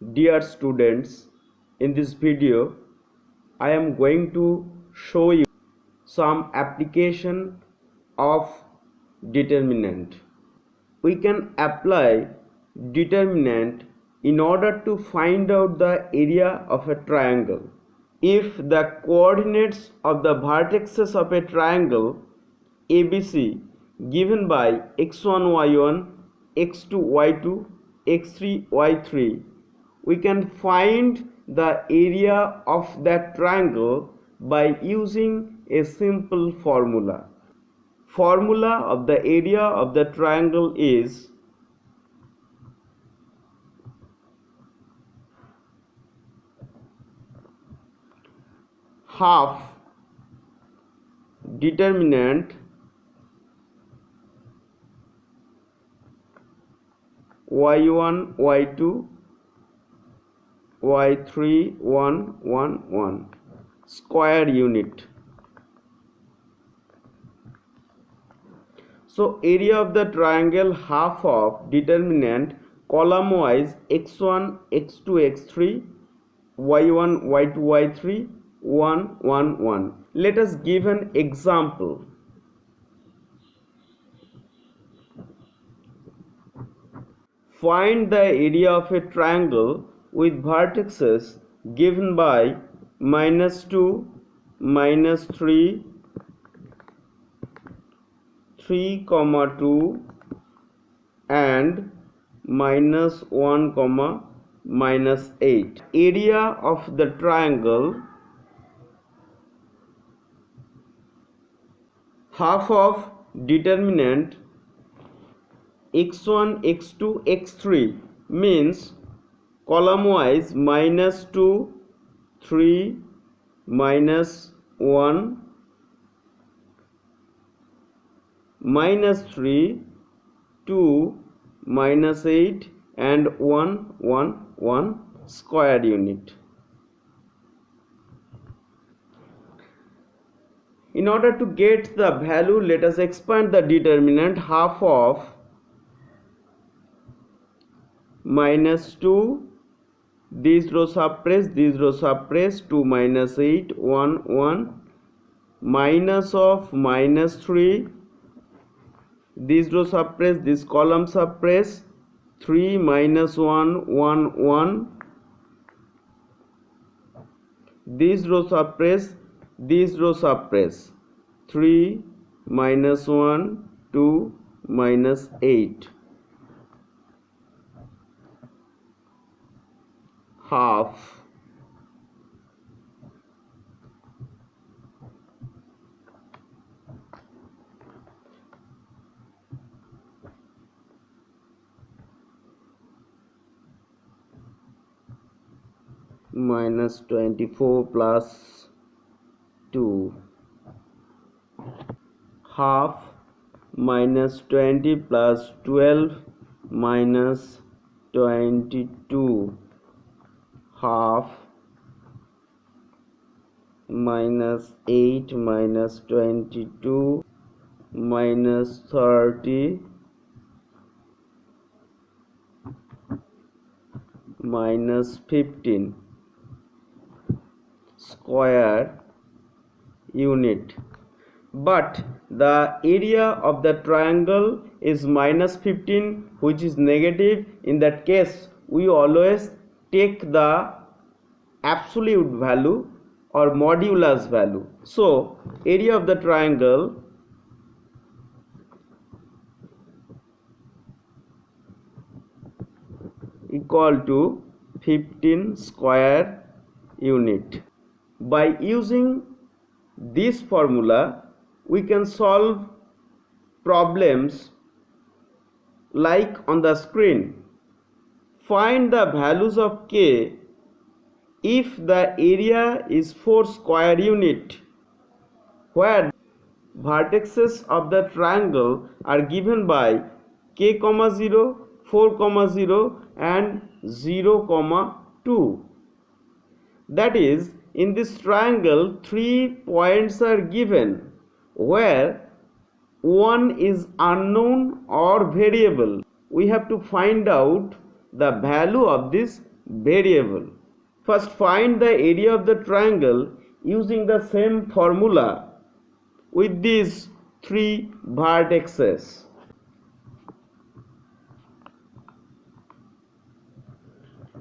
Dear students, in this video I am going to show you some application of determinant. We can apply determinant in order to find out the area of a triangle. If the coordinates of the vertices of a triangle ABC given by x1 y1, x2 y2, x3 y3, we can find the area of that triangle by using a simple formula. Formula of the area of the triangle is half determinant y1 y2 y3 1 1 1 square unit. So area of the triangle half of determinant column wise x1 x2 x3 y1 y2 y3 1 1 1. Let us give an example. Find the area of a triangle with vertices given by -2, -3, 3, 2 and -1, -8. Area of the triangle half of determinant x1 x2 x3 means column wise -2 3 -1 -3 2 -8 and 1 1 1 square unit. In order to get the value, let us expand the determinant. Half of -2, these rows suppress, 2 -8 1 1, minus of -3, these rows suppress, this column suppress, 3 -1 1 1, these rows suppress, these rows suppress, 3 -1 2 -8. Half -24 plus 2, half -20 plus 12 minus 22, half -8 minus 22 minus 30 minus 15 square unit. But the area of the triangle is -15, which is negative. In that case we always take the absolute value or modulus value. So area of the triangle equal to 15 square unit. By using this formula we can solve problems like on the screen. Find the values of k if the area is 4 square unit, where vertices of the triangle are given by k, 0, 4, 0 and 0, 2. That is, in this triangle 3 points are given where one is unknown or variable. We have to find out the value of these variable. First, find the area of the triangle using the same formula with these three vertices.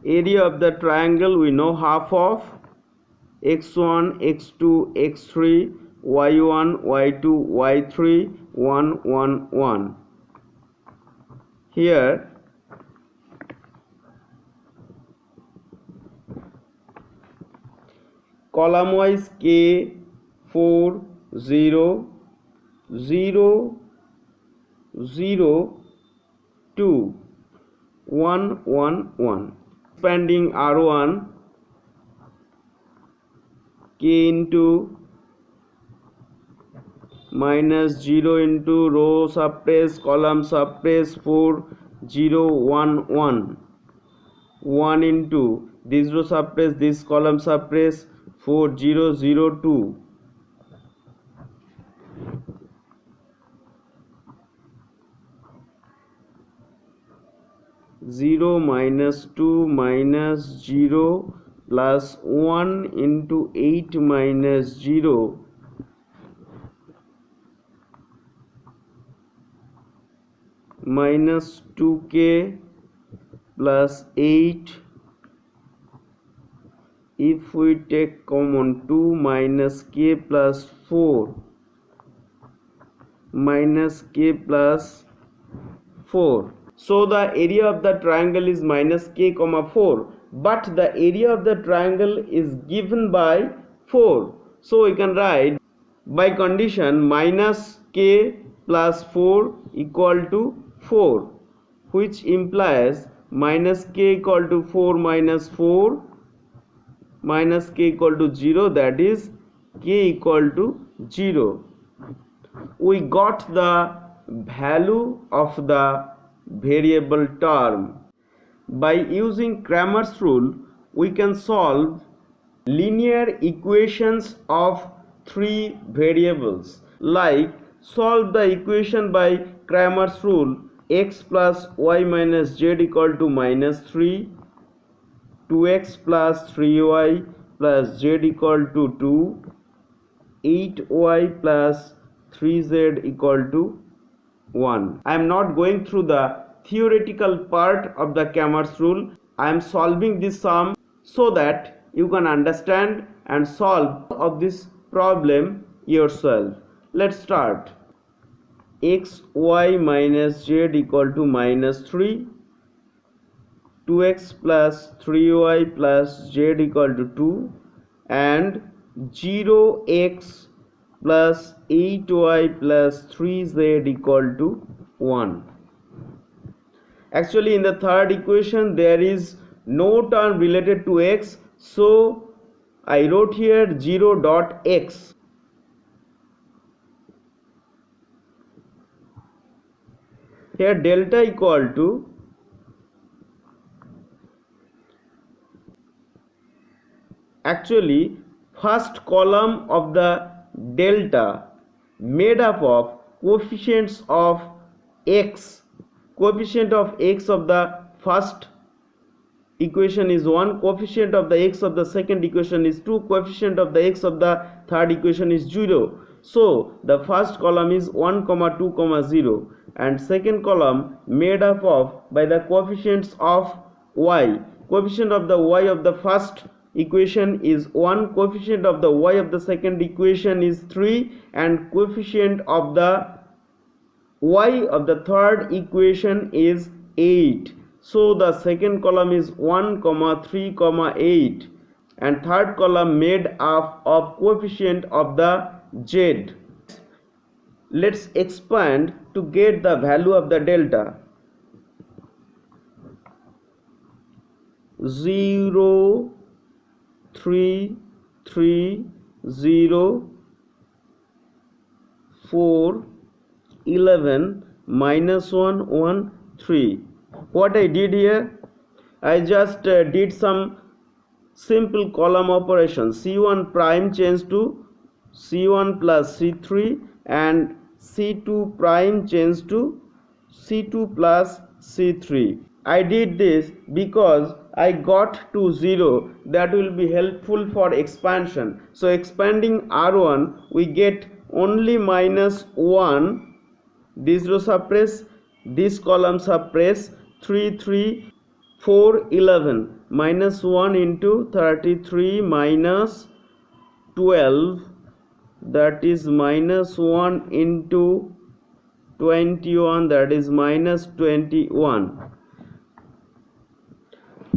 Area of the triangle we know half of x1, x2, x3, y1, y2, y3, 1, 1, 1. Here column wise k 4 0 0 0 2 1 1 1. Expanding R1 k into minus 0 into row subtrace column subtrace 4 0 1 1 1 into this row subtrace this column subtrace 4 0 0 2 0 minus 2 minus 0 plus 1 into 8 minus 0 minus 2k plus 8. If we take common 2 minus k plus 4 minus k plus 4. So the area of the triangle is minus k comma 4, but the area of the triangle is given by 4. So we can write by condition minus k plus 4 equal to 4, which implies minus k equal to 4 minus 4 minus k equal to 0, that is k equal to 0. We got the value of the variable term. By using Cramer's rule, we can solve linear equations of three variables. Like solve the equation by Cramer's rule x plus y minus z equal to minus 3, 2x plus 3y plus z equal to 2, 8y plus 3z equal to 1. I am not going through the theoretical part of the Cramer's rule. I am solving this sum so that you can understand and solve of this problem yourself. Let's start. X, y minus z equal to minus 3, 2x plus 3y plus z equal to 2, and 0x plus 8y plus 3z equal to 1. Actually, in the third equation there is no term related to x, so I wrote here 0 dot x. Here delta equal to actually first column of the delta made up of coefficients of x. Coefficient of x of the first equation is 1, coefficient of the x of the second equation is 2, coefficient of the x of the third equation is 0. So the first column is 1, 2, 0, and second column made up of by the coefficients of y. Coefficient of the y of the first equation is 1, coefficient of the y of the second equation is 3, and coefficient of the y of the third equation is 8. So the second column is 1, 3, 8, and third column made up of coefficient of the z. Let's expand to get the value of the delta. 0, 3, 3, 0, 4, 11, minus 1, 1, 3. What I did here, I just did some simple column operation. C1 prime changed to C1 plus C3, and C2 prime changed to C2 plus C3. I did this because I got to 0, that will be helpful for expansion. So expanding R1, we get only minus 1, this row suppress, this column suppress, 3, 3, 4, 11, minus 1 into 33 minus 12, that is minus 1 into 21, that is minus 21.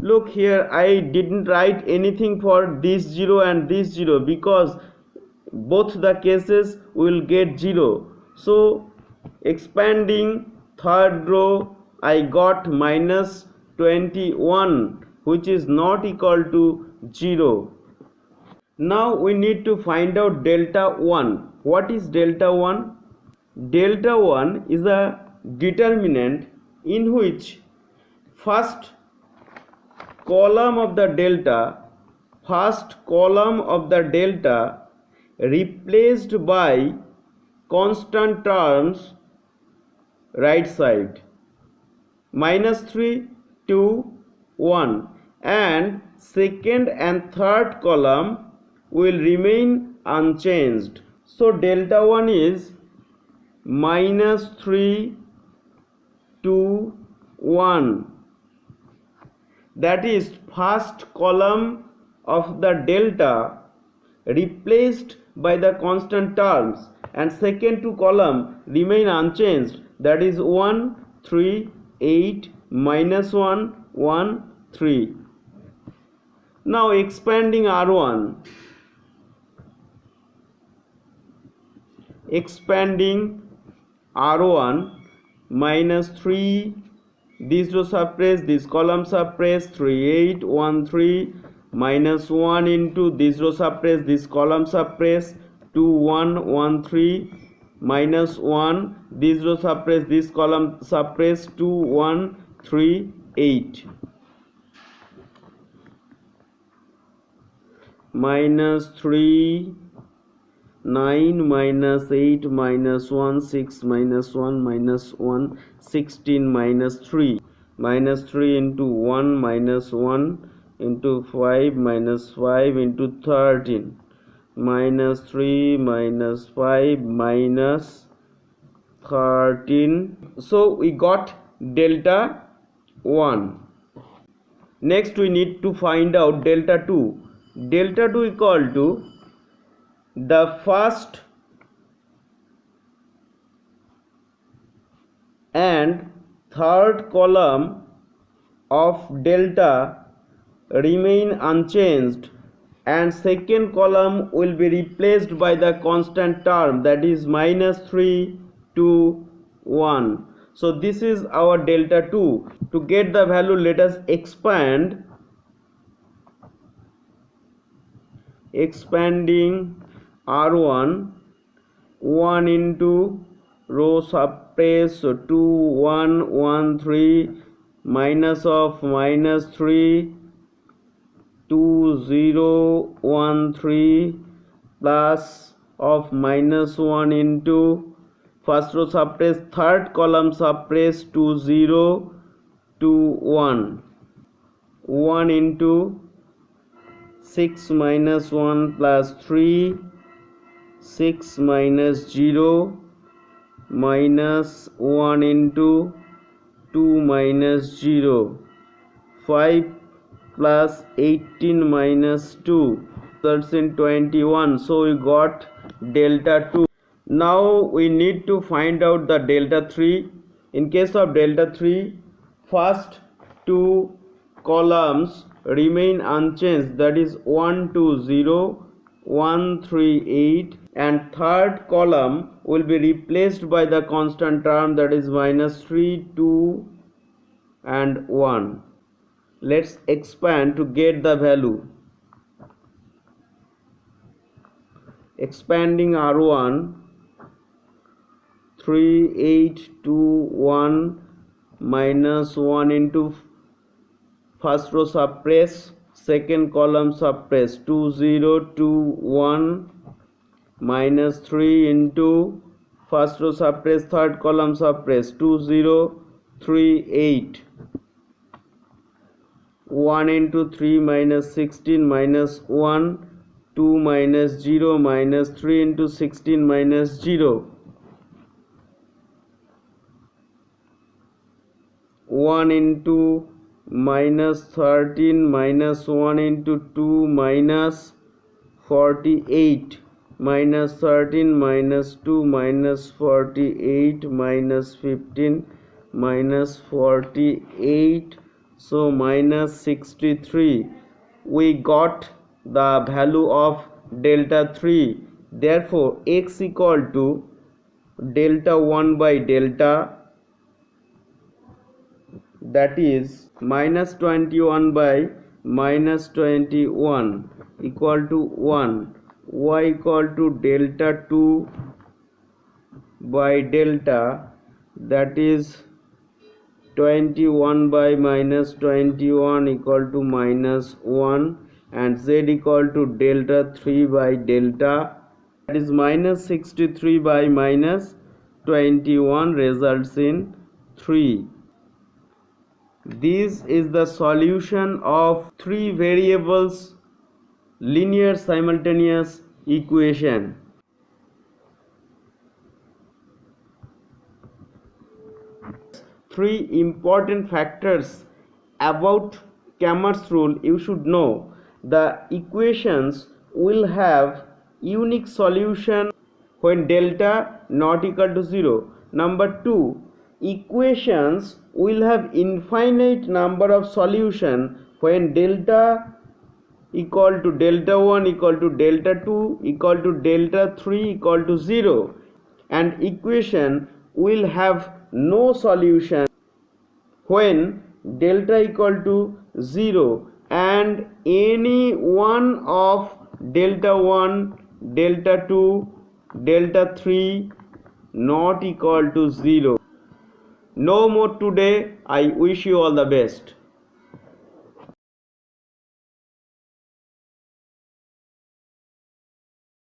Look here, I didn't write anything for this 0 and this 0 because both the cases will get 0. So expanding third row, I got minus 21, which is not equal to 0. Now we need to find out delta 1. What is delta 1? Delta 1 is a determinant in which first column of the delta replaced by constant terms right side, minus 3, 2, 1, and second and third column will remain unchanged. So delta 1 is minus 3, 2, 1. That is first column of the delta replaced by the constant terms, and second two column remain unchanged, that is 1, 3, 8, minus 1, 1, 3. Now expanding R1, minus 3, this row suppress, this column suppress, 3, 8, 1, 3, minus 1 into this row suppress, this column suppress, 2, 1, 1, 3, minus 1, this row suppress, this column suppress, 2, 1, 3, 8, minus 3, 9, minus 8, minus 1, 6, minus 1, minus 1, 16, minus 3, minus 3 into 1, minus 1 into 5, minus 5 into 13, minus 3, minus 5, minus 13. So we got delta 1. Next we need to find out delta 2. Delta 2 equal to the first and third column of delta remain unchanged, and second column will be replaced by the constant term, that is minus 3, 2, 1. So this is our delta 2. To get the value, let us expanding R1, 1 into row suppress, so 2, 1, 1, 3, minus of minus 3, 2, 0, 1, 3, plus of minus 1 into first row suppress, third column suppress, 2, 0, 2, 1, 1 into 6 minus 1 plus 3, 6 minus 0, minus 1 into 2 minus 0, 5 plus 18 minus 2, that's in 21. So we got delta 2. Now we need to find out the delta 3. In case of delta 3, first two columns remain unchanged, that is 1, 2, 0, 1, 3, 8, and third column will be replaced by the constant term, that is minus 3, 2, and 1. Let's expand to get the value. Expanding R1, 3, 8, 2, 1, minus 1 into first row suppress, second column suppress, 2, 0, 2, 1, minus 3 into first row suppress, third column suppress, 2, 0, 3, 8, 1 into 3 minus 16 minus 1, 2 minus 0 minus 3 into 16 minus 0, 1 into minus 13 minus 1 into 2 minus 48 minus 13 minus 2 minus 48 minus 15 minus 48, so minus 63. We got the value of delta 3. Therefore x equal to delta 1 by delta, that is minus 21 by minus 21 equal to 1. Y equal to delta 2 by delta, that is 21 by minus 21 equal to minus 1, and z equal to delta 3 by delta, that is minus 63 by minus 21 results in 3. This is the solution of three variables linear simultaneous equation. Three important factors about Cramer's rule you should know. The equations will have unique solution when delta not equal to 0. Number 2, equations will have infinite number of solution when delta equal to delta 1 equal to delta 2 equal to delta 3 equal to 0, and equation will have no solution when delta equal to 0 and any one of delta 1, delta 2, delta 3 not equal to 0. No more today. I wish you all the best.